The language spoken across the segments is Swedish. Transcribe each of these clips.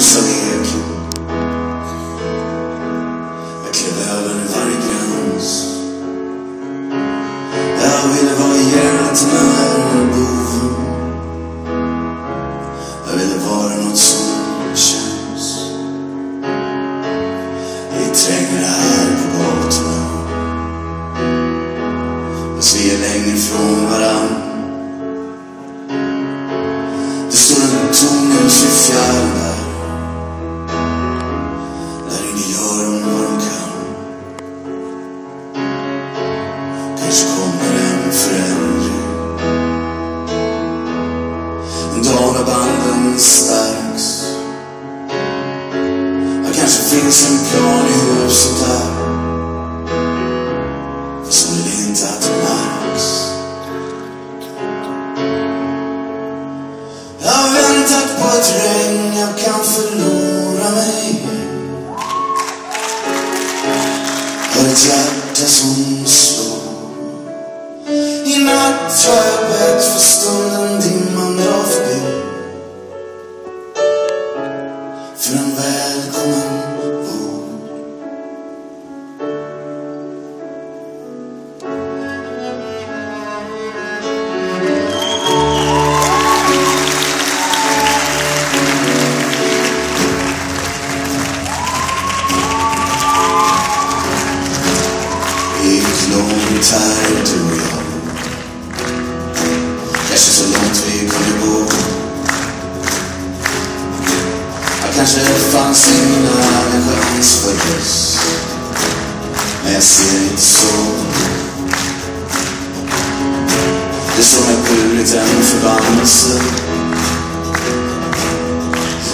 ljusa leken. Jag klev över varje gräns. Jag ville vara hjälten boven. Jag ville vara något som känns. Vi tränger här på gatorna. Fast vi är längre från varann. Det står en tonljus i fjärran där. Där inne gör de vad de kan. Kanske kommer en förändring. En dag när banden stärks. Det kanske finns en plan i huset där. Så är det inte att det märks. Jag har väntat på ett regn jag kan förlora mig. Hör ett hjärta som slår. I natt har jag bett för stunden dimman drar förbi. För en välkommen vår. Långt här du och jag. Kanske så långt vi kunde gå. Kanske fanns ingen annan chans för oss. Men jag ser inte så. Det som är burit en förbannelse.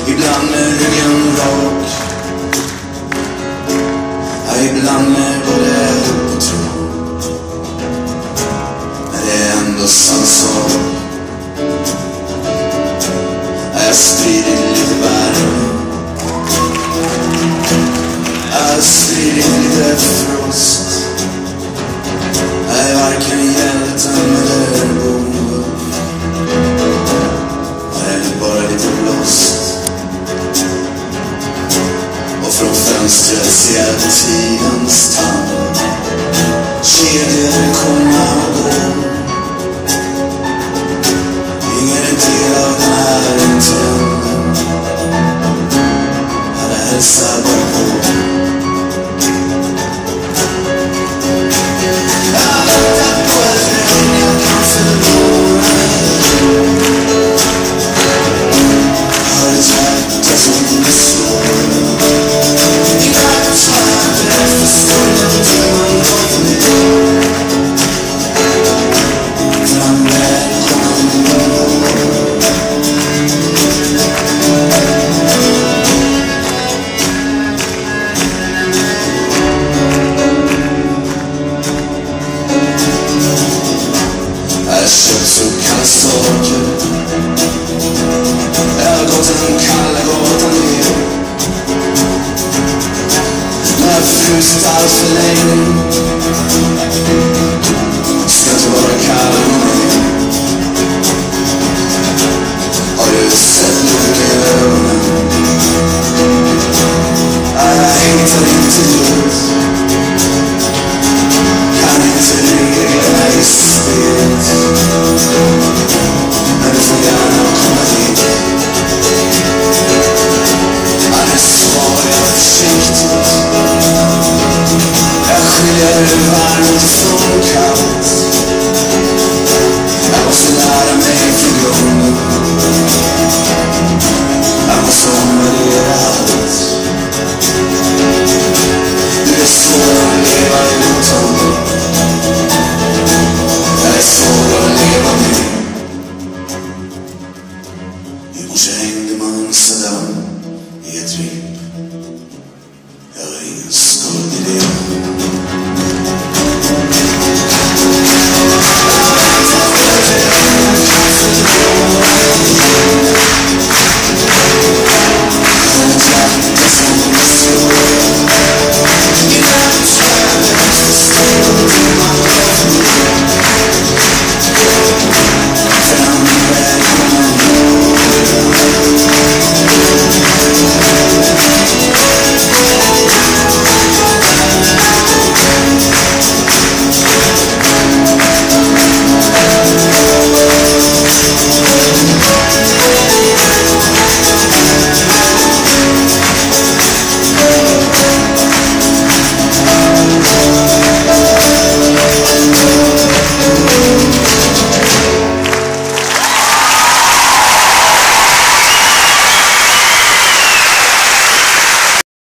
Ibland med ryggen rak. Ibland med både upp och tro. Men det är ändå samma sak. Jag strider lite värre. Jag strider lite frost. Jag är varken hjälten eller boven. Jag är bara lite blåst. Och från fönstret ser jag tidens tand. Kedjor komma och gå. Ingen är del av den här trenden. Alla hälsar bara på. Jag väntar på ett regn jag kan förlora mig. Hör ett hjärta som slår. I natt har jag bett för stunden dimman drar förbi. För en välkommen vår. Jag har köpt så kalla saker. Jag har gått den kalla gatan ner. Jag har frusit allt för länge. Ska inte vara kall mer. Har du sett lycka i ögonen? Jag hittar inte ut. Kan inte regla i spelet. Men du får gärna komma dit. Annars svarar jag försiktigt. Jag skiljer varmt från kallt. Jag måste lära mig från grunden. Jag måste omvärdera allt. Du är svår att leva utan. Jag är svår att leva med. I morse hängde man Saddam i ett ring.